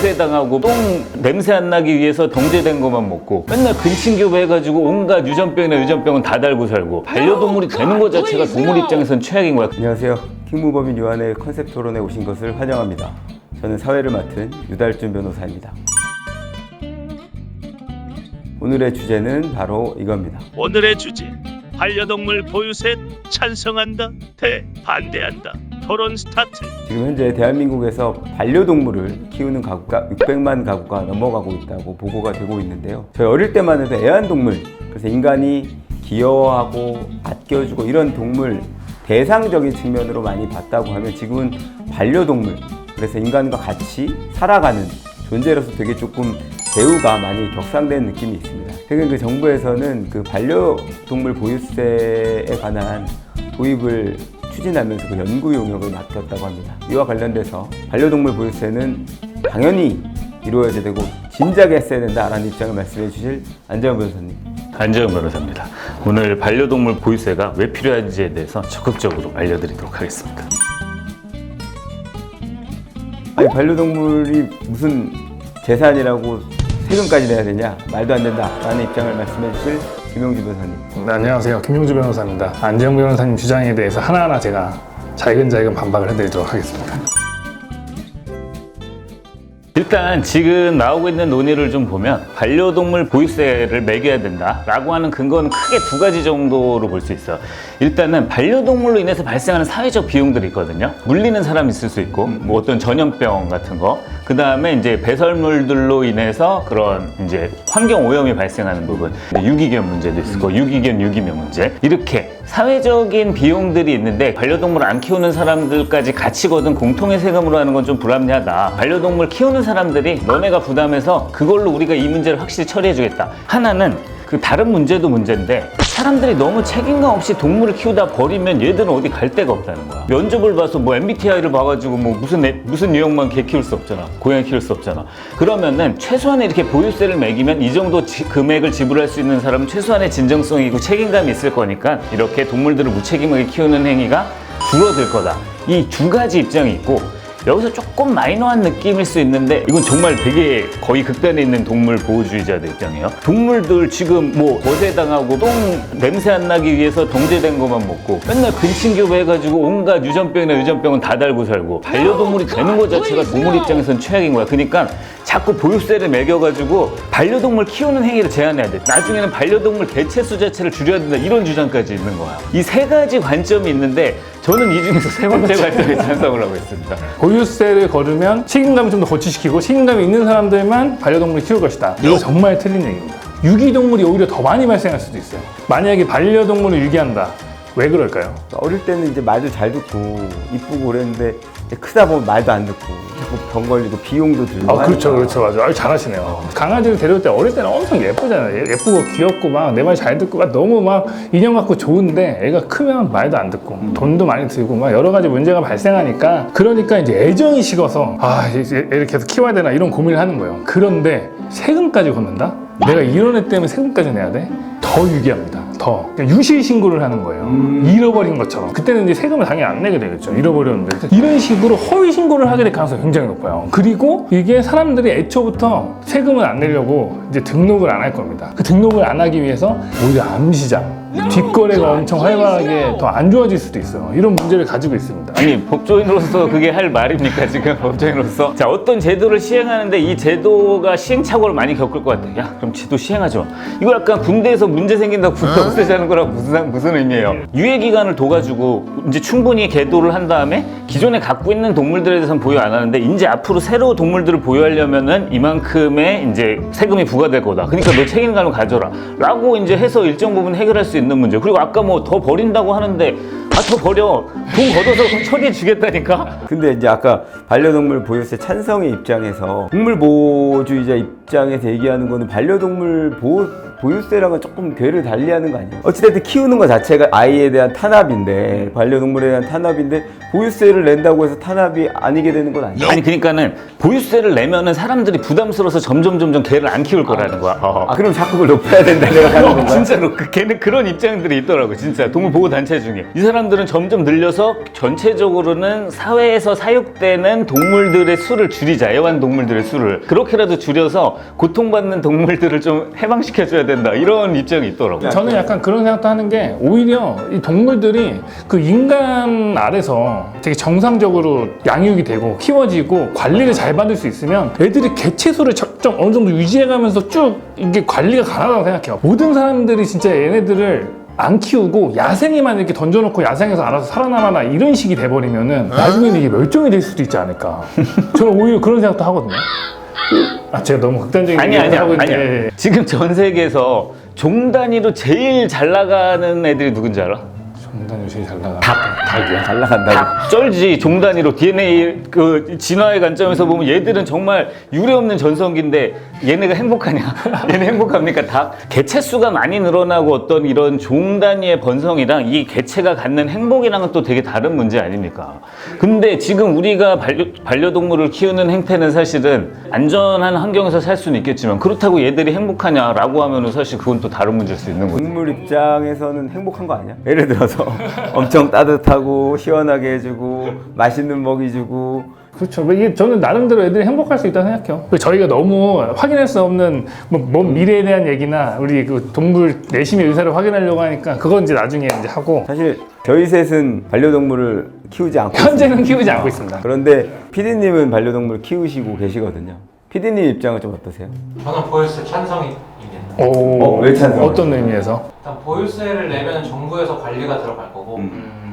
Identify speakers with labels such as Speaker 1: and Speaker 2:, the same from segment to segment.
Speaker 1: 거세당하고 똥 냄새 안 나기 위해서 정제된 것만 먹고 맨날 근친교배 해가지고 온갖 유전병은 다 달고 살고 반려동물이 되는 것 자체가 동물 입장에선 최악인 거야.
Speaker 2: 안녕하세요. 킹무법인 요한의 컨셉 토론에 오신 것을 환영합니다. 저는 사회를 맡은 유달준 변호사입니다. 오늘의 주제는 바로 이겁니다.
Speaker 3: 오늘의 주제, 반려동물 보유세 찬성한다 대 반대한다. 토론 스타트.
Speaker 2: 지금 현재 대한민국에서 반려동물을 키우는 가구가 600만 가구가 넘어가고 있다고 보고가 되고 있는데요. 저희 어릴 때만 해도 애완동물, 그래서 인간이 귀여워하고 아껴주고 이런 동물 대상적인 측면으로 많이 봤다고 하면 지금은 반려동물, 그래서 인간과 같이 살아가는 존재로서 되게 조금 대우가 많이 격상된 느낌이 있습니다. 최근 그 정부에서는 그 반려동물 보유세에 관한 도입을 추진하면서 그 연구 용역을 맡겼다고 합니다. 이와 관련돼서 반려동물 보유세는 당연히 이루어져야 되고 진작에 했어야 된다라는 입장을 말씀해 주실 안재현 변호사님.
Speaker 1: 안재현 변호사입니다. 오늘 반려동물 보유세가 왜 필요한지에 대해서 적극적으로 알려드리도록 하겠습니다.
Speaker 2: 아니, 반려동물이 무슨 재산이라고 세금까지 내야 되냐, 말도 안 된다라는 입장을 말씀해 주실 김용주 변호사님.
Speaker 4: 네, 안녕하세요. 김용주 변호사입니다. 안재영 변호사님 주장에 대해서 하나하나 제가 잘근잘근 반박을 해드리도록 하겠습니다.
Speaker 1: 일단 지금 나오고 있는 논의를 좀 보면 반려동물 보유세를 매겨야 된다라고 하는 근거는 크게 두 가지 정도로 볼 수 있어요. 일단은 반려동물로 인해서 발생하는 사회적 비용들이 있거든요. 물리는 사람이 있을 수 있고 뭐 어떤 전염병 같은 거, 그 다음에 이제 배설물들로 인해서 그런 이제 환경 오염이 발생하는 부분, 유기견 문제도 있을 거고 유기견 유기묘 문제, 이렇게 사회적인 비용들이 있는데 반려동물 안 키우는 사람들까지 같이 거둔 공통의 세금으로 하는 건 좀 불합리하다. 반려동물 키우는 사람들이 너네가 부담해서 그걸로 우리가 이 문제를 확실히 처리해 주겠다. 하나는 그 다른 문제도 문제인데 사람들이 너무 책임감 없이 동물을 키우다 버리면 얘들은 어디 갈 데가 없다는 거야. 면접을 봐서 뭐 MBTI를 봐가지고 뭐 무슨 유형만 개 키울 수 없잖아. 고양이 키울 수 없잖아. 그러면은 최소한의 이렇게 보유세를 매기면 이 정도 금액을 지불할 수 있는 사람은 최소한의 진정성이 있고 책임감이 있을 거니까 이렇게 동물들을 무책임하게 키우는 행위가 줄어들 거다. 이 두 가지 입장이 있고, 여기서 조금 마이너한 느낌일 수 있는데 이건 정말 되게 거의 극단에 있는 동물 보호주의자들 입장이에요. 동물들 지금 뭐 거세당하고 똥 냄새 안 나기 위해서 정제된 것만 먹고 맨날 근친교배 해가지고 온갖 유전병은 다 달고 살고 반려동물이 되는 것 자체가 동물 입장에선 최악인 거야. 그러니까 자꾸 보유세를 매겨가지고 반려동물 키우는 행위를 제한해야 돼. 나중에는 반려동물 개체수 자체를 줄여야 된다, 이런 주장까지 있는 거야. 이 세 가지 관점이 있는데 저는 이 중에서 세 번째 관점에 찬성을 하고 있습니다.
Speaker 4: 보유세를 거두면 책임감을 좀 더 고취시키고 책임감이 있는 사람들만 반려동물을 키울 것이다. 이거 정말 틀린 얘기입니다. 유기동물이 오히려 더 많이 발생할 수도 있어요. 만약에 반려동물을 유기한다. 왜 그럴까요?
Speaker 2: 어릴 때는 이제 말도 잘 듣고 이쁘고 그랬는데 이제 크다 보면 말도 안 듣고 자꾸 병 걸리고 비용도 들고.
Speaker 4: 그렇죠, 맞아. 아주 잘하시네요. 강아지를 데려올 때 어릴 때는 엄청 예쁘잖아요. 예쁘고 귀엽고 막 내 말 잘 듣고 막 너무 막 인형 같고 좋은데 애가 크면 말도 안 듣고 돈도 많이 들고 막 여러 가지 문제가 발생하니까, 그러니까 이제 애정이 식어서 애를 계속 키워야 되나 이런 고민을 하는 거예요. 그런데 세금까지 걷는다? 내가 이런 애 때문에 세금까지 내야 돼? 더 유기합니다. 더. 그러니까 유실 신고를 하는 거예요. 잃어버린 것처럼. 그때는 이제 세금을 당연히 안 내게 되겠죠. 잃어버렸는데. 이런 식으로 허위 신고를 하게 될 가능성이 굉장히 높아요. 그리고 이게 사람들이 애초부터 세금을 안 내려고 이제 등록을 안 할 겁니다. 그 등록을 안 하기 위해서 오히려 암시장, 뒷거래가 엄청 활발하게 더 안 좋아질 수도 있어요. 이런 문제를 가지고 있습니다.
Speaker 1: 아니, 법조인으로서 그게 할 말입니까, 지금? 법조인으로서? 자, 어떤 제도를 시행하는데 이 제도가 시행착오를 많이 겪을 것 같아. 야, 그럼 제도 시행하지 마. 이거 약간 군대에서 문제 생긴다고 군대 없애자는 거랑 무슨 의미예요? 유예기간을 둬가지고 이제 충분히 계도를 한 다음에 기존에 갖고 있는 동물들에 대해서는 보유 안 하는데 이제 앞으로 새로 동물들을 보유하려면은 이만큼의 이제 세금이 부과될 거다. 그러니까 너 책임감을 가져라. 라고 이제 해서 일정 부분 해결할 수 있는 문제. 그리고 아까 뭐 더 버린다고 하는데 더 버려. 돈 걷어서 처리해 주겠다니까?
Speaker 2: 근데 이제 아까 반려동물 보유세 찬성의 입장에서 동물 보호주의자 입장에서 얘기하는 거는 반려동물 보유세랑은 조금 궤를 달리하는 거 아니에요? 어찌됐든 키우는 것 자체가 아이에 대한 탄압인데, 반려동물에 대한 탄압인데 보유세를 낸다고 해서 탄압이 아니게 되는 건 아니에요?
Speaker 1: 아니 그러니까는 보유세를 내면은 사람들이 부담스러워서 점점 개를 안 키울 거라는 거야.
Speaker 2: 그럼 자꾸 그걸 높여야 된다 생각하는 건가요?
Speaker 1: 진짜로 걔는 그런 입장들이 있더라고. 진짜 동물 보호 단체 중에 이 사람들은 점점 늘려서 전체적으로는 사회에서 사육되는 동물들의 수를 줄이자. 애완 동물들의 수를 그렇게라도 줄여서 고통받는 동물들을 좀 해방시켜줘야 된다. 이런 입장이 있더라고.
Speaker 4: 저는 약간 그런 생각도 하는 게 오히려 이 동물들이 그 인간 아래서 되게 정상적으로 양육이 되고 키워지고 관리를 잘 받을 수 있으면 애들이 개체수를 좀 어느 정도 유지해가면서 쭉 이게 관리가 가능하다고 생각해요. 모든 사람들이 진짜 얘네들을 안 키우고 야생에만 이렇게 던져놓고 야생에서 알아서 살아남아라 이런 식이 돼버리면은 나중에는 이게 멸종이 될 수도 있지 않을까. 저는 오히려 그런 생각도 하거든요. 제가 너무 극단적인 얘기를 하고 있는데
Speaker 1: 아니야. 지금 전 세계에서 종 단위로 제일 잘 나가는 애들이 누군지 알아?
Speaker 4: 정단이 제일 잘 나가.
Speaker 1: 닭이야.
Speaker 2: 잘 나간다고.
Speaker 1: 쩔지. 종 단위로 DNA 그 진화의 관점에서 보면 얘들은 정말 유례없는 전성기인데 얘네가 행복하냐? 얘네 행복합니까? 닭 개체수가 많이 늘어나고 어떤 이런 종 단위의 번성이랑 이 개체가 갖는 행복이랑은 또 되게 다른 문제 아닙니까? 근데 지금 우리가 반려동물을 키우는 행태는 사실은 안전한 환경에서 살 수는 있겠지만 그렇다고 얘들이 행복하냐라고 하면은 사실 그건 또 다른 문제일 수 있는 거죠.
Speaker 2: 동물 입장에서는 행복한 거 아니야? 예를 들어서 엄청 따뜻하고 시원하게 해주고 맛있는 먹이 주고.
Speaker 4: 그렇죠. 이게 저는 나름대로 애들이 행복할 수 있다고 생각해요. 저희가 너무 확인할 수 없는 먼 미래에 대한 얘기나 우리 그 동물 내심의 의사를 확인하려고 하니까 그건 이제 나중에 이제 하고
Speaker 2: 사실 저희 셋은 반려동물을 키우지 않고
Speaker 4: 현재는
Speaker 2: 있습니다.
Speaker 4: 키우지 않고 있습니다.
Speaker 2: 그런데 PD님은 반려동물 키우시고 계시거든요. PD님 입장은 좀 어떠세요?
Speaker 5: 저는 보유세 찬성입니다.
Speaker 2: 왜 찬성?
Speaker 4: 어떤 의미에서?
Speaker 5: 일단 보유세를 내면 정부에서 관리가 들어갈 거고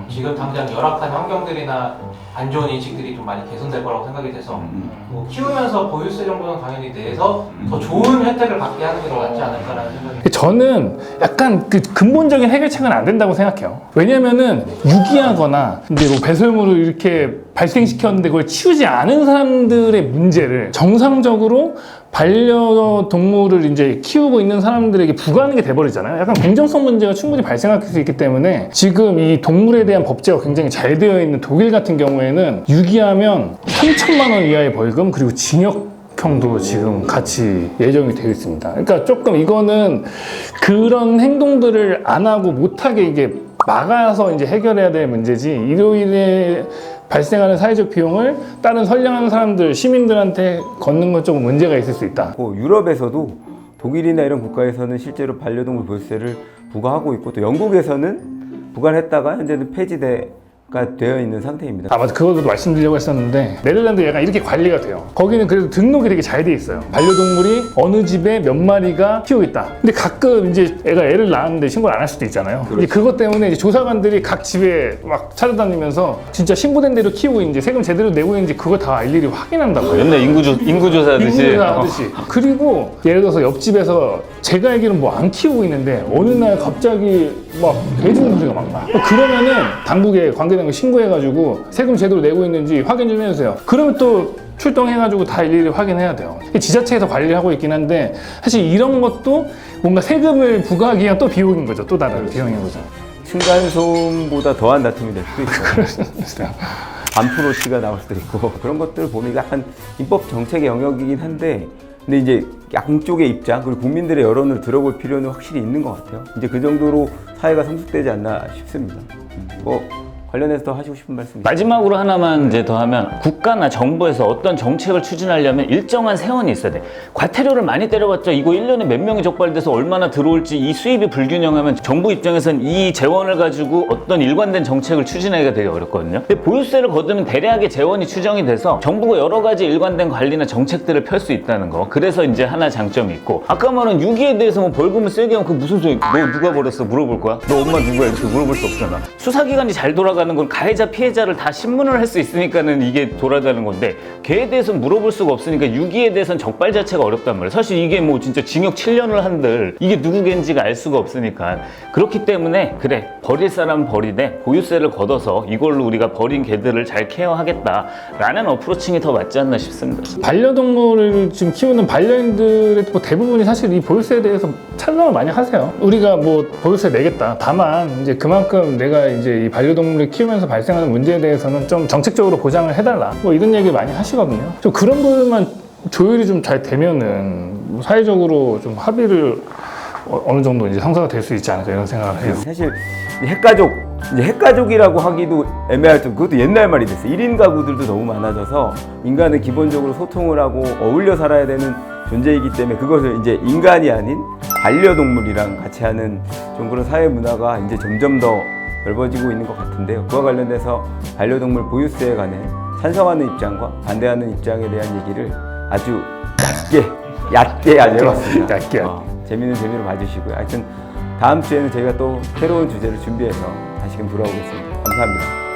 Speaker 5: 지금 당장 열악한 환경들이나 안 좋은 인식들이 좀 많이 개선될 거라고 생각이 돼서 뭐 키우면서 보유세 정도는 당연히 내서 더 좋은 혜택을 받게 하는 게 더 낫지 않을까라는 생각이
Speaker 4: 저는 약간 그 근본적인 해결책은 안 된다고 생각해요. 왜냐면은 유기하거나 이제 뭐 배설물을 이렇게 발생시켰는데 그걸 치우지 않은 사람들의 문제를 정상적으로 반려동물을 이제 키우고 있는 사람들에게 부과하는 게 돼버리잖아요. 약간 공정성 문제가 충분히 발생할 수 있기 때문에 지금 이 동물에 대한 법제가 굉장히 잘 되어 있는 독일 같은 경우에는 유기하면 3천만 원 이하의 벌금 그리고 징역형도 지금 같이 예정이 되어 있습니다. 그러니까 조금 이거는 그런 행동들을 안 하고 못하게 이게 막아서 이제 해결해야 될 문제지 이로 인해 발생하는 사회적 비용을 다른 선량한 사람들, 시민들한테 걷는 건 조금 문제가 있을 수 있다.
Speaker 2: 유럽에서도 독일이나 이런 국가에서는 실제로 반려동물 보유세를 부과하고 있고 또 영국에서는 부과를 했다가 현재는 폐지가 되어 있는 상태입니다.
Speaker 4: 맞아. 그것도 말씀드리려고 했었는데 네덜란드 약간 이렇게 관리가 돼요. 거기는 그래도 등록이 되게 잘 돼 있어요. 반려동물이 어느 집에 몇 마리가 키우고 있다. 근데 가끔 이제 애를 낳았는데 신고를 안 할 수도 있잖아요. 이제 그것 때문에 이제 조사관들이 각 집에 막 찾아다니면서 진짜 신고된 대로 키우고 있는지 세금 제대로 내고 있는지 그거 다 일일이 확인한다고요.
Speaker 1: 옛날 인구조사 하듯이.
Speaker 4: 그리고 예를 들어서 옆집에서 제가 알기로는 뭐 안 키우고 있는데 어느 날 갑자기 막 개 죽는 소리가 막 나. 그러면은 당국에 관계된 거 신고해가지고 세금 제대로 내고 있는지 확인 좀 해주세요. 그러면 또 출동해가지고 다 일일이 확인해야 돼요. 지자체에서 관리를 하고 있긴 한데 사실 이런 것도 뭔가 세금을 부과하기 위한 또 비용인 거죠. 또 다른 비용인 거죠.
Speaker 2: 층간소음보다 더한 다툼이 될 수도 있어요.
Speaker 4: 그럴 수 있어요.
Speaker 2: 반프로시가 나올 수도 있고 그런 것들을 보면 약간 입법 정책의 영역이긴 한데 근데 이제 양쪽의 입장 그리고 국민들의 여론을 들어볼 필요는 확실히 있는 것 같아요. 이제 그 정도로 사회가 성숙되지 않나 싶습니다. 뭐 관련해서 더 하시고 싶은 말씀 있으세요?
Speaker 1: 마지막으로 하나만 이제 더 하면 국가나 정부에서 어떤 정책을 추진하려면 일정한 세원이 있어야 돼. 과태료를 많이 때려봤자 이거 1년에 몇 명이 적발돼서 얼마나 들어올지 이 수입이 불균형하면 정부 입장에서는 이 재원을 가지고 어떤 일관된 정책을 추진하기가 되게 어렵거든요. 근데 보유세를 거두면 대략의 재원이 추정이 돼서 정부가 여러 가지 일관된 관리나 정책들을 펼 수 있다는 거. 그래서 이제 하나 장점이 있고 아까 말한 유기에 대해서 뭐 벌금을 세게 하면 그 무슨 소리? 너 누가 벌었어? 물어볼 거야? 너 엄마 누구야? 이렇게 물어볼 수 없잖아. 수사기관이 잘 돌아가는 건 가해자 피해자를 다 신문을 할 수 있으니까는 이게 돌아가는 건데 걔에 대해서는 물어볼 수가 없으니까 유기에 대해서는 적발 자체가 어렵단 말이에요. 사실 이게 뭐 진짜 징역 7년을 한들 이게 누구 갠지가 알 수가 없으니까 그렇기 때문에 그래 버릴 사람은 버리되 보유세를 걷어서 이걸로 우리가 버린 개들을 잘 케어하겠다라는 어프로칭이 더 맞지 않나 싶습니다.
Speaker 4: 반려동물을 지금 키우는 반려인들의 뭐 대부분이 사실 이 보유세에 대해서 찬성을 많이 하세요. 우리가 뭐 보유세 내겠다. 다만 이제 그만큼 내가 이제 이 반려동물을 키우면서 발생하는 문제에 대해서는 좀 정책적으로 보장을 해달라. 뭐 이런 얘기 많이 하시거든요. 좀 그런 부분만 조율이 좀 잘 되면은 뭐 사회적으로 좀 합의를 어느 정도 이제 성사가 될 수 있지 않을까 이런 생각을 해요.
Speaker 2: 사실 이제 핵가족이라고 하기도 애매할 정 그것도 옛날 말이 됐어요. 1인 가구들도 너무 많아져서 인간은 기본적으로 소통을 하고 어울려 살아야 되는 존재이기 때문에 그것을 이제 인간이 아닌 반려동물이랑 같이 하는 좀 그런 사회 문화가 이제 점점 더 넓어지고 있는 것 같은데요. 그와 관련해서 반려동물 보유세에 관해 찬성하는 입장과 반대하는 입장에 대한 얘기를 아주 얕게 아주 해봤습니다.
Speaker 4: 얇게.
Speaker 2: 재미는 재미로 봐주시고요. 하여튼 다음 주에는 저희가 또 새로운 주제를 준비해서 다시금 돌아오겠습니다. 감사합니다.